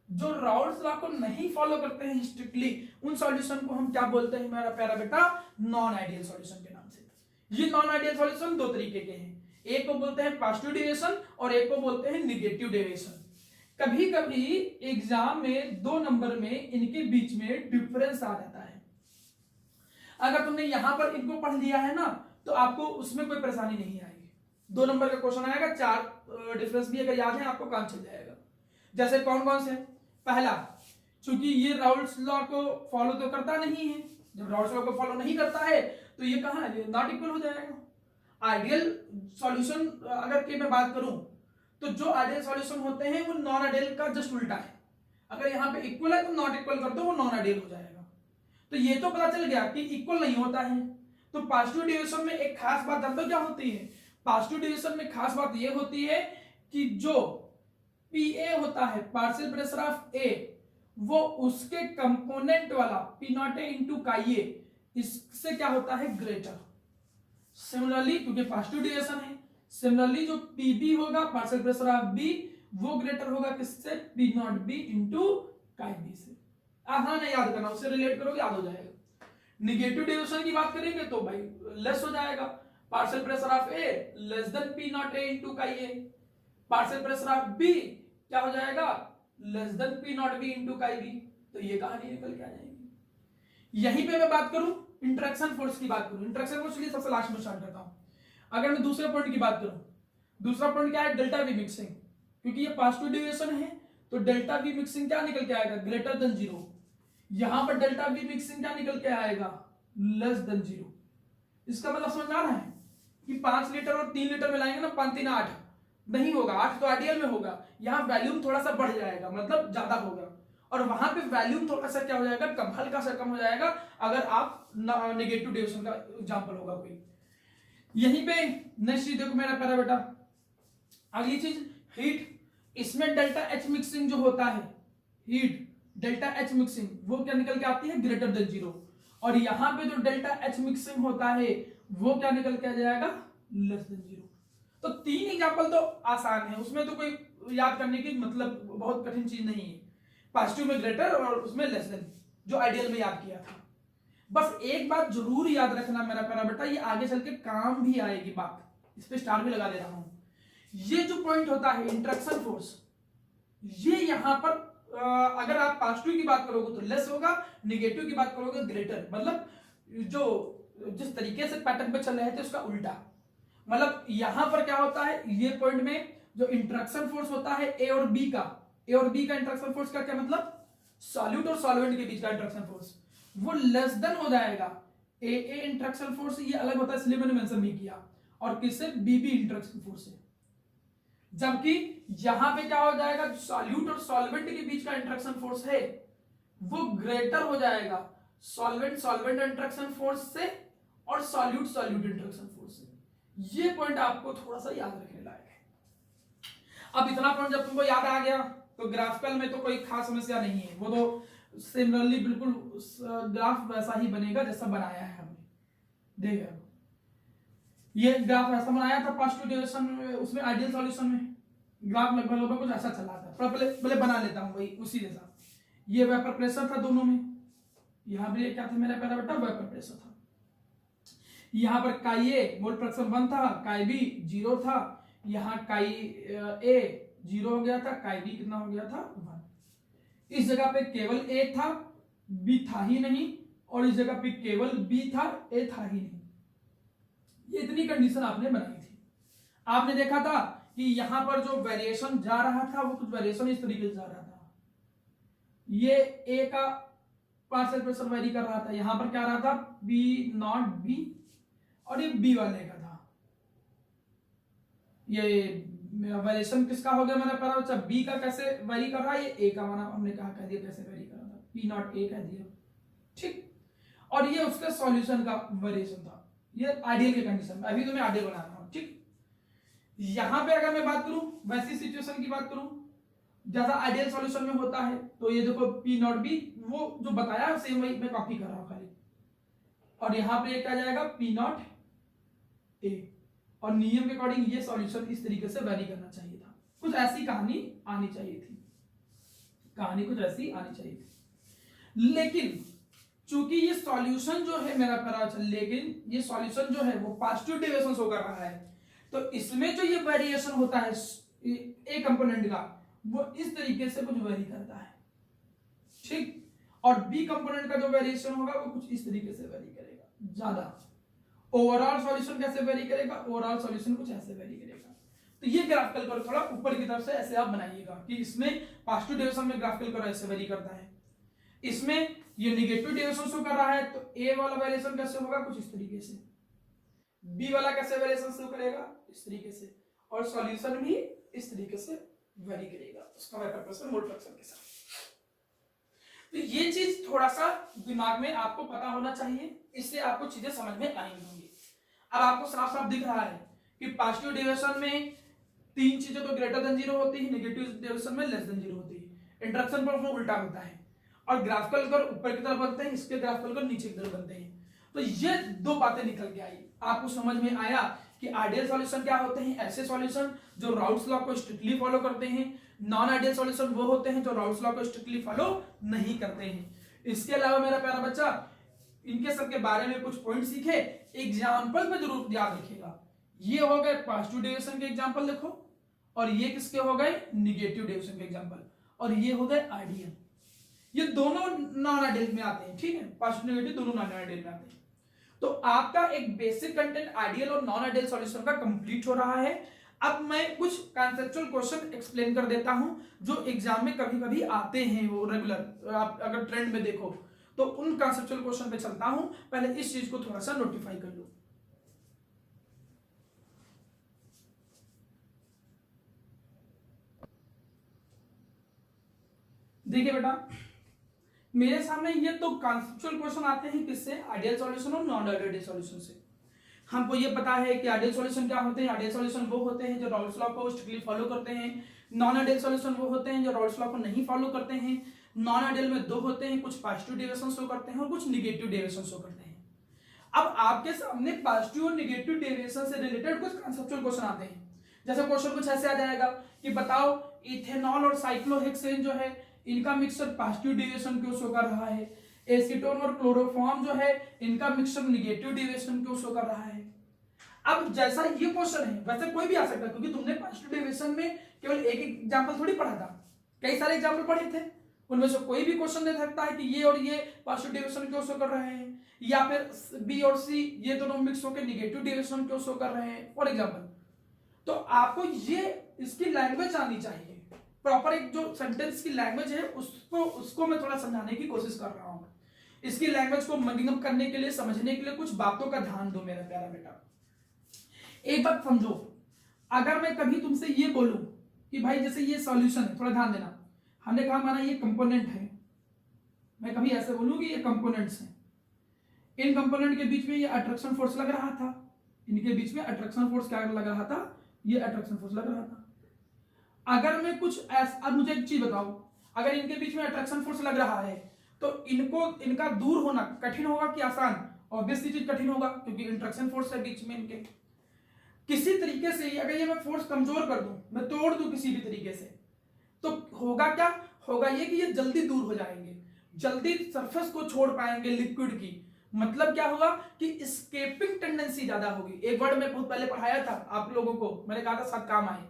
A: जो राउल्स लॉ को नहीं फॉलो करते हैं स्ट्रिक्टली, उन सॉल्यूशन को हम क्या बोलते हैं मेरा प्यारा बेटा, नॉन आइडियल सॉल्यूशन के नाम से। ये नॉन आइडियल सॉल्यूशन दो तरीके के हैं, एक को बोलते हैं पॉजिटिव डेविएशन और एक को बोलते हैं निगेटिव डेविएशन। कभी कभी एग्जाम में 2 नंबर में इनके बीच में डिफरेंस आ जाता है। अगर तुमने यहां पर इनको पढ़ लिया है ना तो आपको उसमें कोई परेशानी नहीं आएगी। 2 नंबर का क्वेश्चन आएगा, 4 डिफरेंस भी अगर याद है आपको काम चल जाएगा। जैसे कौन कौन से, पहला, चूंकि ये राउल्स लॉ को फॉलो तो करता नहीं है, जब राउल्स लॉ को फॉलो नहीं करता है तो ये कहां है, नॉट इक्वल हो जाएगा। आइडियल सॉल्यूशन अगर की मैं बात करूं तो जो आइडियल सॉल्यूशन होते हैं वो नॉन आइडियल का जस्ट उल्टा है। अगर यहां पे इक्वल है तो नॉट इक्वल कर दो, वो नॉन आइडियल हो जाएगा। तो ये तो पता चल गया कि इक्वल नहीं होता है। तो पॉजिटिव डेविएशन में एक खास बात जानते हो क्या होती है, पॉजिटिव डेविएशन में खास बात ये होती है कि जो पीए होता है, पार्शियल प्रेशर ऑफ ए, वो उसके कंपोनेंट वाला पी नॉट ए इंटू काई ए, इससे क्या होता है, ग्रेटर। सिमिलरली क्योंकि पॉजिटिव डेविएशन है, सिमिलरली जो पीबी होगा, पार्शियल प्रेशर ऑफ बी, वो ग्रेटर होगा किससे, पी नॉट बी इंटू काई बी से। आसान है याद करना, उससे रिलेट करोगे याद हो जाएगा। निगेटिव डेविएशन की बात करेंगे तो भाई लेस हो जाएगा, partial pressure of A less than P not a into काई ए, पार्शियल प्रेशर ऑफ बी क्या हो जाएगा, less than P not be into काई बी। तो ये कहानी निकल के आ जाएगी। यहीं पे मैं बात करूं इंटरेक्शन फोर्स की बात करूं, इंटरेक्शन फोर्स लिए सबसे लास्ट में स्टार्ट करता हूं। अगर मैं दूसरे पॉइंट की बात करूं, दूसरा पॉइंट क्या है, डेल्टा वी मिक्सिंग। क्योंकि ये पॉजिटिव डेविएशन है तो डेल्टा वी मिक्सिंग क्या निकल के आएगा, ग्रेटर देन 0। यहां पर डेल्टा वी मिक्सिंग क्या निकल के आएगा, लेस देन 0। इसका मतलब समझ आ रहा है कि 5 लीटर और 3 लीटर मिलाएंगे ना, 5 3 8 नहीं होगा, 8 तो आइडियल में होगा। यहां वैल्यूम थोड़ा सा बढ़ जाएगा, मतलब ज्यादा होगा, और वहां पे वैल्यूम थोड़ा सा क्या हो जाएगा, कम, हल्का सा कम हो जाएगा अगर आप नेगेटिव डेविएशन का एग्जांपल होगा कोई। यहीं पे नेक्स्ट चीज देखो मेरा प्यारा बेटा, अगली चीज हीट। इसमें डेल्टा एच मिक्सिंग जो होता है, हीट डेल्टा एच मिक्सिंग, वो क्या निकल के आती है, ग्रेटर देन 0। और यहां पे जो डेल्टा एच मिक्सिंग होता है वो क्या निकल के आ जाएगा, लेस देन 0। तो 3 एग्जांपल तो आसान है, उसमें तो कोई याद करने की मतलब बहुत कठिन चीज नहीं है। पॉजिटिव में ग्रेटर और उसमें लेस देन, जो आइडियल में याद किया था। बस एक बात जरूर याद रखना मेरा प्यारा बेटा, ये आगे चल के काम भी आएगी बात, इस पे स्टार भी लगा दे रहा हूं। ये जो पॉइंट होता है इंटरेक्शन फोर्स, ये यहां पर अगर आप पॉजिटिव की बात करोगे तो लेस होगा, निगेटिव की बात करोगे ग्रेटर, मतलब जो जिस तरीके से पैटर्न पे चल रहे थे उसका उल्टा। मतलब यहां पर क्या होता है, ये पॉइंट में जो इंट्रैक्शन फोर्स होता है ए और बी का इंट्रैक्शन फोर्स का क्या मतलब, सॉल्यूट और सॉल्वेंट के बीच का इंट्रैक्शन फोर्स, वो लेस देन हो जाएगा ए इंट्रैक्शन फोर्स, ये अलग होता है इसलिए मैंने मेंशन नहीं किया, और किससे, बी इंट्रैक्शन फोर्स से। जबकि यहां पे क्या हो जाएगा, सॉल्यूट और सॉल्वेंट के बीच का इंट्रैक्शन फोर्स है वो ग्रेटर हो जाएगा सॉल्वेंट इंट्रैक्शन फोर्स से और सॉल्यूट इंट्रैक्शन फोर्स से। ये पॉइंट आपको थोड़ा सा याद रखने लायक है। अब इतना पॉइंट जब तुमको याद आ गया तो ग्राफिकल में तो कोई खास समस्या नहीं है, वो तो सिमिलरली बिल्कुल ग्राफ वैसा ही बनेगा जैसा बनाया है हमने। देखिए ये ग्राफ ऐसा बनाया था पॉजिटिव डेविएशन में, उसमें आइडियल सॉल्यूशन में ग्राफ लगभग कुछ ऐसा चला था। पहले बना लेता हूं वही उसी जैसा। ये वेपर प्रेशर था दोनों में, यहां पर क्या था मेरा प्यारा बेटा, वेपर प्रेशर था। यहां पर काई ए मोल फ्रैक्शन 1 था, काई बी 0 था, यहां काई ए 0 हो गया था, काई बी कितना हो गया था 1। इस जगह पे केवल ए था, बी था ही नहीं, और इस जगह पे केवल बी था, ए था ही नहीं। ये इतनी कंडीशन आपने बनाई थी। आपने देखा था कि यहां पर जो वेरिएशन जा रहा था वो कुछ वेरिएशन इस तरीके से जा रहा था, ये ए का पार्शियल प्रेशर वेरी कर रहा था, यहां पर क्या रहा था, बी नॉट बी, और ये बी वाले का था। ये वेरिएशन किसका हो गया मैंने पता, अच्छा बी का कैसे वेरी कर रहा है, ये ए का माना हमने कहा कह दिया कैसे वेरी कर रहा था, पी नॉट ए कह दिया, ठीक। और ये उसके सॉल्यूशन का वेरिएशन था, ये आइडियल के कंडीशन में, अभी तो मैं आइडियल बना रहा हूं, ठीक। यहां पे अगर मैं बात करूं वैसी सिचुएशन की बात करूं जैसा आइडियल सॉल्यूशन में होता है, तो ये देखो पी नॉट बी वो जो बताया सेम वही मैं कॉपी कर रहा हूं खाली, और यहां पे क्या जाएगा पी नॉट ए, और नियम के अकॉर्डिंग ये सॉल्यूशन इस तरीके से वेरी करना चाहिए था। कुछ ऐसी कहानी आनी चाहिए थी, कहानी कुछ ऐसी आनी चाहिए थी। लेकिन चूंकि ये सॉल्यूशन जो है मेरा प्यारा, लेकिन ये सॉल्यूशन जो है वो पॉजिटिव डेविएशन शो कर रहा है, तो इसमें जो ये वेरिएशन होता है ए कंपोनेंट का वो इस तरीके से कुछ वेरी करता है, ठीक। और बी कंपोनेंट का जो वेरिएशन होगा वो कुछ इस तरीके से वेरी करेगा ज्यादा। ओवरऑल सॉल्यूशन कैसे वेरी करेगा, ओवरऑल सॉल्यूशन कुछ ऐसे वेरी करेगा। तो ये ग्राफिकल कर्व थोड़ा ऊपर की तरफ से ऐसे आप बनाइएगा कि इसमें पॉजिटिव डेविएशन में ग्राफिकल कर्व ऐसे वेरी करता है, इसमें ये नेगेटिव डेविएशन शो कर रहा है, तो ए वाला वेरिएशन कैसे होगा कुछ इस तरीके से, बी वाला कैसे वेरिएशन शो करेगा इस तरीके से, और सॉल्यूशन भी इस तरीके से वेरी करेगा उसका वेपर प्रेशर मोल फ्रैक्शन के साथ। तो ये चीज थोड़ा सा दिमाग में आपको पता होना चाहिए, इससे आपको चीजें समझ में आएंगी होंगी। अब आपको साफ साफ दिख रहा है कि पॉजिटिव डेविएशन में तीन चीजें तो ग्रेटर देन 0 होती है, नेगेटिव डेविएशन में लेस देन 0 होती है, इंट्रैक्शन पर वो उल्टा होता है, और ग्राफिकल कर्व ऊपर की तरफ बनते हैं, इसके ग्राफिकल कर्व नीचे की तरफ बनते हैं। तो ये दो बातें निकल के आई, आपको समझ में आया कि आइडियल सॉल्यूशन क्या होते हैं, ऐसे सॉल्यूशन जो राउल्स लॉ को स्ट्रिक्टली फॉलो करते हैं, नॉन आइडियल सॉल्यूशन वो होते हैं जो राउल्स लॉ को स्ट्रिक्टली फॉलो नहीं करते हैं। इसके अलावा मेरा प्यारा बच्चा इनके सब के बारे में कुछ पॉइंट सीखे, एग्जांपल पे जरूर याद रखिएगा। ये हो गए पॉजिटिव डेविएशन के एग्जांपल देखो, और ये किसके हो गए निगेटिव डेविएशन के एग्जांपल, और ये हो गए आइडियल। ये दोनों नॉन आइडियल में आते हैं, ठीक है, पॉजिटिव नेगेटिव दोनों नॉन आइडियल में आते हैं। तो आपका एक बेसिक कंटेंट आइडियल और नॉन आइडियल सॉल्यूशन का कंप्लीट हो रहा है। अब मैं कुछ कॉन्सेप्चुअल क्वेश्चन एक्सप्लेन कर देता हूं जो एग्जाम में कभी कभी आते हैं, वो रेगुलर आप अगर ट्रेंड में देखो तो उन कॉन्सेप्चुअल क्वेश्चन पे चलता हूं। पहले इस चीज को थोड़ा सा नोटिफाई कर लो। देखिए बेटा मेरे सामने ये तो कॉन्सेप्चुअल क्वेश्चन आते हैं किससे, आइडियल सॉल्यूशन और नॉन आइडियल सॉल्यूशन से। हमको ये पता है कि आइडियल सॉल्यूशन क्या होते हैं, आइडियल सॉल्यूशन वो होते हैं जो राउल्स लॉ को स्ट्रिक्टली फॉलो करते हैं, नॉन आइडियल सॉल्यूशन वो होते हैं जो राउल्स लॉ को नहीं फॉलो करते हैं। नॉन आइडियल में दो होते हैं, कुछ पॉजिटिव डेविएशन शो करते हैं और कुछ नेगेटिव डेविएशन शो करते हैं। अब आपके सामने पॉजिटिव और नेगेटिव डेविएशन से रिलेटेड कुछ कॉन्सेप्चुअल क्वेश्चन आते हैं। जैसे क्वेश्चन कुछ ऐसे आ जाएगा कि बताओ इथेनॉल और साइक्लोहेक्सेन जो है इनका मिक्सचर पॉजिटिव डेविएशन क्यों शो कर रहा है, एसीटोन और क्लोरोफॉर्म जो है इनका मिक्सचर नेगेटिव डेविएशन क्यों शो कर रहा है। अब जैसा ये क्वेश्चन है वैसे कोई भी आ सकता है, क्योंकि तुमने पॉजिटिव डेविएशन में केवल एक एग्जांपल थोड़ी पढ़ा था, कई सारे एग्जांपल पढ़े थे। उनमें से कोई भी क्वेश्चन दे सकता है कि ये और ये पॉजिटिव डेविएशन क्यों शो कर रहे हैं, या फिर बी और सी ये दोनों मिक्स होकर निगेटिव डेविएशन क्यों शो कर रहे हैं, फॉर एग्जाम्पल। तो आपको ये इसकी लैंग्वेज आनी चाहिए, प्रॉपर एक जो सेंटेंस की लैंग्वेज है उसको मैं थोड़ा समझाने की कोशिश कर रहा हूं। इसकी लैंग्वेज को मगिंग अप करने के लिए, समझने के लिए कुछ बातों का ध्यान दो मेरा प्यारा बेटा। एक बात समझो, अगर मैं कभी तुमसे ये बोलूं कि भाई जैसे ये सॉल्यूशन है, थोड़ा ध्यान देना, हमने कहा हमारा ये कंपोनेंट है, मैं कभी ऐसे बोलूं कि ये कंपोनेंट्स हैं, इन कंपोनेंट के बीच में ये अट्रैक्शन फोर्स लग रहा था, इनके बीच में अट्रैक्शन फोर्स क्या लग रहा था, ये अट्रैक्शन फोर्स लग रहा था। अगर मैं कुछ ऐसा, अब मुझे एक चीज बताओ, अगर इनके बीच में अट्रैक्शन फोर्स लग रहा है तो इनका दूर होना कठिन होगा कि आसान? ऑब्वियसली चीज कठिन होगा, क्योंकि इंट्रैक्शन फोर्स है बीच में इनके। किसी तरीके से अगर ये मैं फोर्स कमजोर कर दूं, मैं तोड़ दूं किसी भी तरीके से, तो होगा क्या? होगा ये कि ये जल्दी दूर हो जाएंगे, जल्दी सरफेस को छोड़ पाएंगे लिक्विड की। मतलब क्या होगा कि स्केपिंग टेंडेंसी ज्यादा होगी। एक वर्ड मैं बहुत पहले पढ़ाया था आप लोगों को, मैंने कहा था सब काम आए।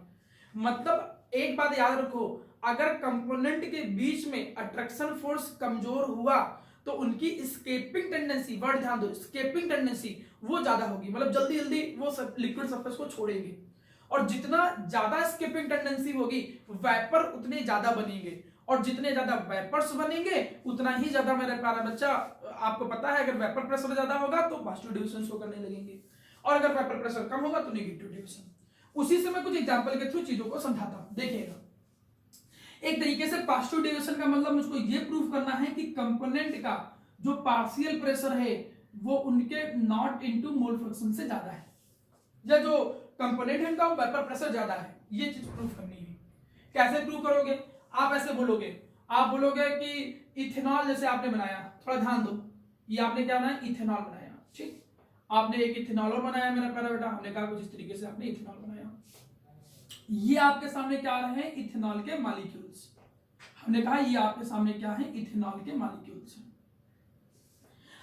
A: मतलब एक बात याद रखो, अगर कंपोनेंट के बीच में अट्रैक्शन फोर्स कमजोर हुआ तो उनकी स्केपिंग टेंडेंसी, वर्ड ध्यान दो, स्केपिंग टेंडेंसी वो ज्यादा होगी, मतलब जल्दी जल्दी वो लिक्विड सरफेस को छोड़ेंगे। और जितना ज्यादा स्केपिंग टेंडेंसी होगी, वेपर उतने ज्यादा बनेंगे, और जितने ज्यादा वेपर्स बनेंगे उतना ही ज्यादा, मेरा प्यारा बच्चा आपको पता है, अगर वेपर प्रेशर ज्यादा होगा तो पॉजिटिव डिविएशन शो करने लगेंगे, और अगर वेपर प्रेशर कम होगा तो नेगेटिव डिविएशन। उसी से मैं कुछ एग्जांपल के थ्रू चीजों को समझाता हूं, देखिएगा। एक तरीके से पॉजिटिव डिविएशन का मतलब मुझको ये प्रूव करना है कि कंपोनेंट का जो पार्शियल प्रेशर है वो उनके नॉट इनटू मोल फ्रैक्शन से ज्यादा है, या जो कंपोनेंट है उनका वेपर प्रेशर ज्यादा है, ये चीज प्रूव करनी है। कैसे प्रूव करोगे? आप ऐसे बोलोगे, आप बोलोगे कि इथेनॉल जैसे आपने बनाया, थोड़ा ध्यान दो, ये आपने क्या बनाया? इथेनॉल बनाया, ठीक। आपने एक इथेनॉल बनाया मेरा प्यारा बेटा, हमने कहा कुछ इस तरीके से आपने इथेनॉल बनाया। ये आपके सामने क्या आ रहे हैं? इथेनॉल के मॉलिक्यूल्स। हमने कहा ये आपके सामने क्या है? इथेनॉल के मॉलिक्यूल्स हैं।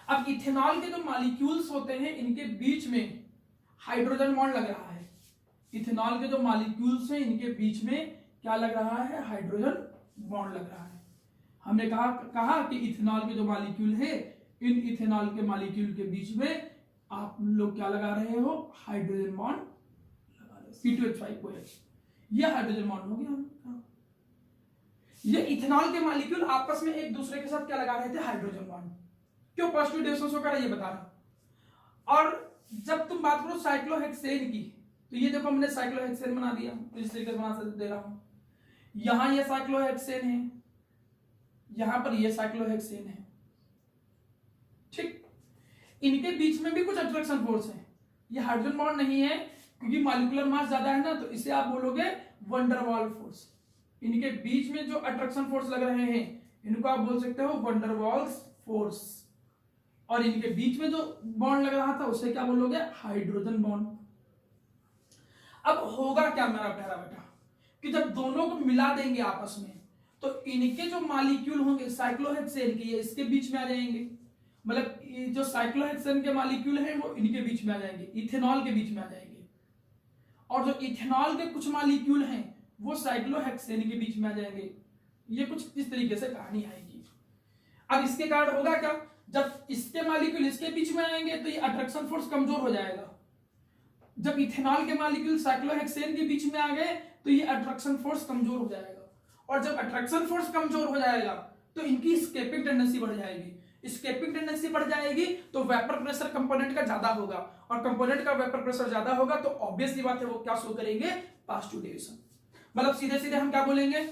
A: अब इथेनॉल के जो मॉलिक्यूल्स होते हैं इनके बीच में हाइड्रोजन बॉन्ड लग रहा है। इथेनॉल के जो मॉलिक्यूल्स हैं इनके बीच में क्या लग रहा है? हाइड्रोजन बॉन्ड लग रहा है। हमने कहा कि इथेनॉल के जो मॉलिक्यूल है, इन इथेनॉल के मॉलिक्यूल के बीच में आप लोग क्या लगा रहे हो? हाइड्रोजन बॉन्ड लगा रहे हो, C2H5OH। ये हाइड्रोजन बॉन्ड हो गया। ये इथेनॉल के मॉलिक्यूल आपस में एक दूसरे के साथ क्या लगा रहे थे? Hydrogen bond. क्यों पॉजिटिव डिविएशन शो कर रहा है ये बता रहा। और जब तुम बात करो साइक्लोहेक्सेन की, तो ये देखो हमने साइक्लोहेक्सेन बना दिया, तो इस तरीके से बना दे रहा हूं। यहां ये साइक्लोहेक्सेन है, यहां पर ये साइक्लोहेक्सेन है, ठीक। इनके बीच में भी कुछ अट्रैक्शन फोर्स है। ये हाइड्रोजन बॉन्ड नहीं है क्योंकि मॉलिक्यूलर मास ज्यादा है ना, तो इसे आप बोलोगे वंडर वाल फोर्स। इनके बीच में जो अट्रैक्शन फोर्स लग रहे हैं इनको आप बोल सकते हो वंडर वाल्स फोर्स, और इनके बीच में जो बॉन्ड लग रहा था उसे क्या बोलोगे? Hydrogen bond. अब होगा क्या मेरा प्यारा बेटा कि जब दोनों को मिला देंगे आपस में, तो इनके जो मॉलिक्यूल होंगे साइक्लोहेक्सेन के, ये इसके बीच में आ जाएंगे। मतलब जो साइक्लोहेक्सेन के मॉलिक्यूल हैं वो इनके बीच में आ जाएंगे, इथेनॉल के बीच में आ जाएंगे, और जो इथेनॉल के कुछ मॉलिक्यूल हैं वो साइक्लोहेक्सेन के बीच में आ जाएंगे। ये कुछ इस तरीके से कहानी आएगी। अब इसके कारण होगा क्या? जब इसके मॉलिक्यूल इसके बीच में आएंगे तो ये अट्रैक्शन फोर्स कमजोर हो जाएगा। जब इथेनॉल के मॉलिक्यूल साइक्लोहेक्सेन के बीच में आ गए तो ये अट्रैक्शन फोर्स कमजोर हो जाएगा, और जब अट्रैक्शन फोर्स कमजोर हो जाएगा तो इनकी स्केपिंग टेंडेंसी बढ़ जाएगी। स्केपिंग टेंडेंसी बढ़ जाएगी तो वेपर प्रेशर कंपोनेंट का ज्यादा होगा, और कंपोनेंट का वेपर प्रेशर ज्यादा होगा तो ऑब्वियसली बात है वो क्या शो करेंगे? Positive deviation. मतलब सीधे सीधे हम क्या बोलेंगे?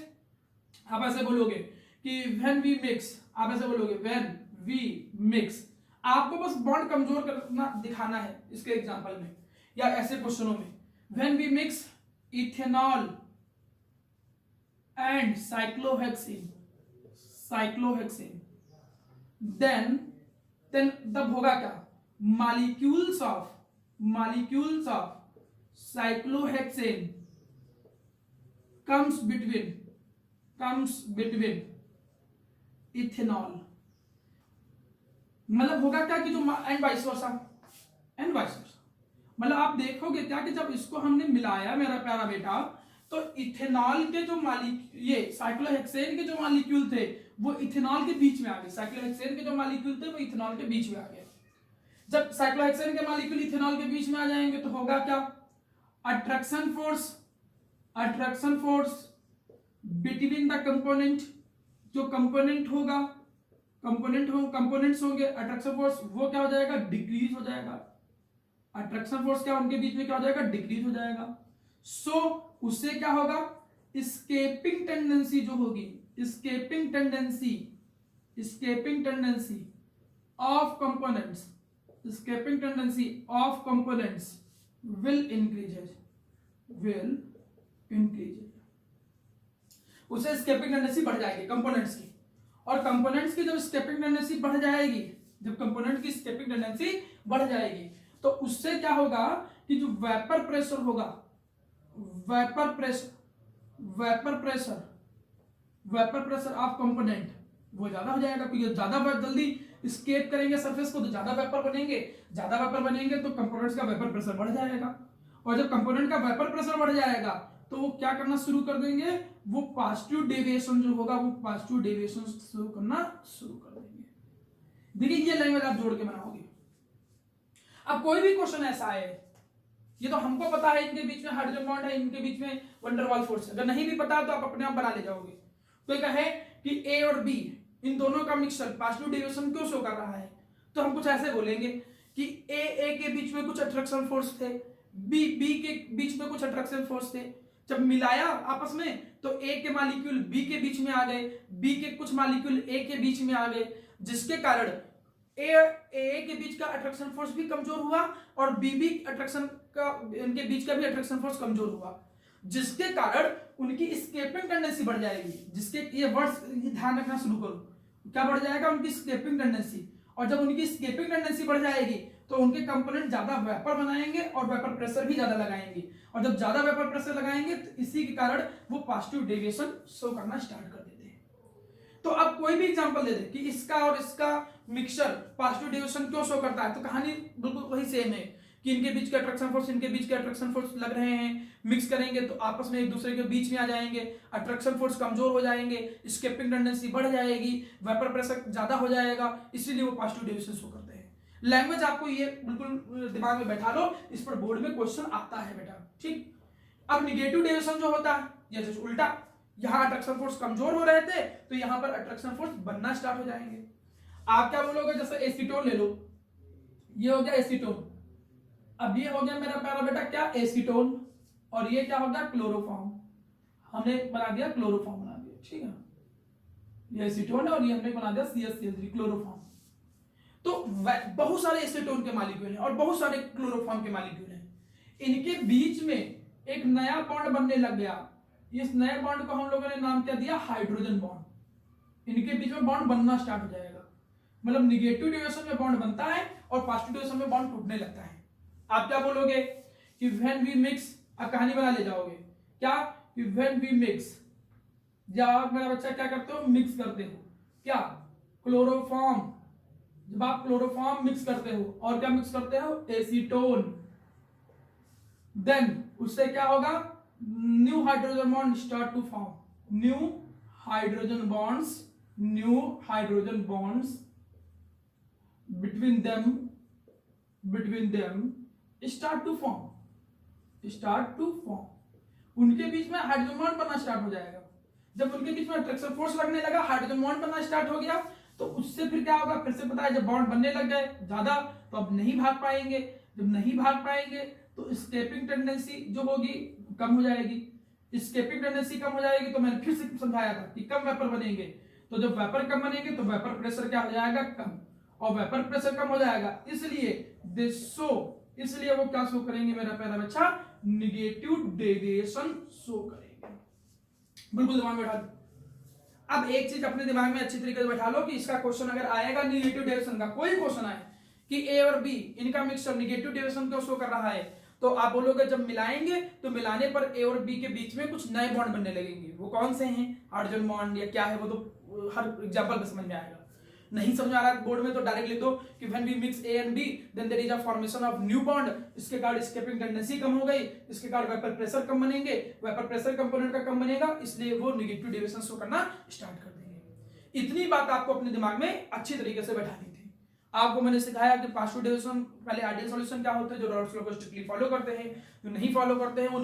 A: आप ऐसे बोलोगे कि व्हेन वी मिक्स, आप ऐसे बोलोगे व्हेन वी मिक्स। आपको बस बॉन्ड कमजोर करना दिखाना है इसके एग्जांपल में या ऐसे क्वेश्चनों में। When we mix ethanol and cyclohexane, then तब होगा क्या? Molecules of cyclohexane comes between ethanol. मतलब होगा क्या कि जो एंड वाइस वर्सा, मतलब आप देखोगे क्या कि जब इसको हमने मिलाया मेरा प्यारा बेटा, तो इथेनॉल के जो ये साइक्लोहेक्सेन के जो मॉलिक्यूल थे वो इथेनॉल के बीच में आ गए। साइक्लोहेक्सेन के जो मॉलिक्यूल थे वो इथेनॉल के बीच में आ गए। जब साइक्लोहेक्सेन के मॉलिक्यूल इथेनॉल के बीच में आ जाएंगे तो होगा क्या, attraction force between the component, जो कंपोनेंट्स होंगे अट्रैक्शन फोर्स, वो क्या हो जाएगा, डिक्रीज हो जाएगा। अट्रैक्शन फोर्स क्या उनके बीच में क्या हो जाएगा, डिक्रीज हो जाएगा। सो उससे क्या होगा, स्केपिंग टेंडेंसी जो होगी, escaping tendency of components will increase, उससे स्केपिंग टेंडेंसी बढ़ जाएगी कंपोनेंट्स की। और कंपोनेंट्स की जब स्केपिंग टेंडेंसी बढ़ जाएगी, जब कंपोनेंट की स्केपिंग टेंडेंसी बढ़ जाएगी तो उससे क्या होगा कि जो वेपर प्रेशर होगा, वेपर प्रेशर ऑफ कंपोनेंट वो ज्यादा हो जाएगा, क्योंकि ज्यादा जल्दी स्केप करेंगे सरफेस को तो ज्यादा वेपर बनेंगे तो कंपोनेंट्स का वेपर प्रेशर बढ़ जाएगा। और जब कंपोनेंट का वेपर प्रेशर बढ़ जाएगा तो वो क्या करना शुरू कर देंगे, वो पॉजिटिव डेविएशन जो होगा वो पॉजिटिव डेविएशन शुरू करना शुरू कर देंगे। देखिए ये लैंग्वेज आप जोड़ के बनाओगे। अब कोई भी क्वेश्चन ऐसा है, ये तो हमको पता है इनके बीच में हाइड्रोजन बॉन्ड है, इनके बीच में वंडर वाल फोर्स है, अगर नहीं भी पता तो आप अपने आप बना ले जाओगे। तो कहे कि ए और बी इन दोनों का मिक्सचर पॉजिटिव डेविएशन क्यों शो कर रहा है, तो हम कुछ ऐसे बोलेंगे कि ए के बीच में कुछ अट्रैक्शन फोर्स थे, बी के बीच में कुछ अट्रैक्शन फोर्स थे, जब मिलाया आपस में तो ए के मॉलिक्यूल बी के बीच में आ गए, बी के कुछ मॉलिक्यूल ए के बीच में आ गए, जिसके कारण ए के बीच का अट्रैक्शन फोर्स भी कमजोर हुआ और बी अट्रैक्शन का, इनके बीच का भी अट्रैक्शन फोर्स कमजोर हुआ, जिसके कारण उनकी स्केपिंग टेंडेंसी बढ़ जाएगी। जिसके ये वर्ड्स ध्यान रखना शुरू करो, क्या बढ़ जाएगा, उनकी स्केपिंग टेंडेंसी। और जब उनकी स्केपिंग टेंडेंसी बढ़ जाएगी तो उनके कंपोनेंट ज्यादा वेपर बनाएंगे और वेपर प्रेशर भी ज्यादा लगाएंगे, और जब ज्यादा वेपर प्रेशर लगाएंगे तो इसी के कारण वो पॉजिटिव डेविएशन शो करना स्टार्ट कर देते हैं। तो अब कोई भी एग्जांपल दे दे कि इसका और इसका मिक्सचर पॉजिटिव डेविएशन क्यों शो करता है, तो कहानी बिल्कुल वही सेम है कि इनके बीच के अट्रैक्शन फोर्स, इनके बीच के अट्रैक्शन फोर्स लग रहे हैं, मिक्स करेंगे तो आपस में एक दूसरे के बीच में आ जाएंगे, अट्रैक्शन फोर्स कमजोर हो जाएंगे, स्केपिंग टेंडेंसी बढ़ जाएगी, वेपर प्रेशर ज्यादा हो जाएगा, इसीलिए वो पॉजिटिव डेविएशन शो करते हैं। लैंग्वेज आपको ये बिल्कुल दिमाग में बैठा लो, इस पर बोर्ड में क्वेश्चन आता है बेटा, ठीक। अब निगेटिव डेविएशन जो होता है, जैसे उल्टा, यहां अट्रैक्शन फोर्स कमजोर हो रहे थे तो यहां पर अट्रैक्शन फोर्स बनना स्टार्ट हो जाएंगे। आप क्या बोलोगे, जैसे एसीटोन ले लो, ये हो गया एसीटोन, अब ये हो गया मेरा प्यारा बेटा क्या, एसीटोन, और ये क्या हो गया, क्लोरोफॉर्म। हमने बना दिया क्लोरोफॉर्म बना दिया, ठीक है, ये एसीटोन है और ये हमने बना दिया CH3 क्लोरोफॉर्म। तो बहुत सारे एसीटोन के मॉलिक्यूल हैं और बहुत सारे क्लोरोफॉर्म के मॉलिक्यूल हैं, इनके बीच में एक नया बॉन्ड बनने लग गया। इस नए बॉन्ड को हम लोगों ने नाम क्या दिया, हाइड्रोजन बॉन्ड। इनके बीच में बॉन्ड बनना स्टार्ट हो जाएगा, मतलब निगेटिव डेविएशन में बॉन्ड बनता है और पॉजिटिव डेविएशन में बॉन्ड टूटने लगता है। आप क्या बोलोगे कि व्हेन वी मिक्स, आप कहानी बना ले जाओगे क्या, कि व्हेन वी मिक्स, या आप मेरा बच्चा क्या करते हो, मिक्स करते हो क्या, क्लोरोफॉर्म। जब आप क्लोरोफॉर्म मिक्स करते हो और क्या मिक्स करते हो, एसीटोन, देन उससे क्या होगा, new hydrogen bond start to form, new hydrogen bonds between them start to form, उनके बीच में हाइड्रोजन बॉन्ड बनना स्टार्ट हो जाएगा। जब उनके बीच में अट्रैक्शन फोर्स लगने लगा, हाइड्रोजन बॉन्ड बनना स्टार्ट हो गया, तो उससे फिर क्या होगा, फिर से पता है जब बॉन्ड बनने लग गए ज्यादा तो अब नहीं भाग पाएंगे, जब नहीं भाग पाएंगे तो स्केपिंग टेंडेंसी जो होगी कम हो जाएगी। स्केपिंग टेंडेंसी कम हो जाएगी तो मैंने फिर से समझाया था कि कम वेपर बनेंगे, तो जब वेपर कम बनेंगे तो वेपर प्रेशर क्या हो जाएगा, कम, और वेपर प्रेशर कम हो जाएगा, इसलिए वो क्या शो करेंगे मेरा प्यारा बच्चा, निगेटिव डेविएशन शो करेंगे। बिल्कुल दिमाग में बैठा दो। अब एक चीज अपने दिमाग में अच्छी तरीके से बैठा लो कि इसका क्वेश्चन अगर आएगा निगेटिव डेविएशन का, कोई क्वेश्चन आए कि ए और बी इनका मिक्सचर निगेटिव डेविएशन क्यों शो कर रहा है, तो आप बोलोगे जब मिलाएंगे तो मिलाने पर ए और बी के बीच में कुछ नए बॉन्ड बनने लगेंगे। वो कौन से हैं, हाइड्रोजन बॉन्ड या क्या है, वो तो हर एग्जांपल में समझ में आएगा। नहीं समझ आ रहा बोर्ड में तो डायरेक्ट लिख दो कि when we mix A and B then there is a formation of new bond, इसके कारण स्केपिंग टेंडेंसी कम हो गई, इसके कारण वेपर प्रेशर कम बनेंगे, वेपर प्रेशर कंपोनेंट का कम बनेगा, इसलिए वो नेगेटिव डेविएशन शो करना स्टार्ट कर देंगे। इतनी बात आपको अपने दिमाग में अच्छी तरीके से बैठानी थी। आपको मैंने सिखाया कि पार्शियल डेरिवेशन, पहले आइडियल सॉल्यूशन क्या होते हैं, जो रॉल्स लॉ को स्ट्रिक्टली फॉलो करते हैं, जो नहीं फॉलो करते हैं वो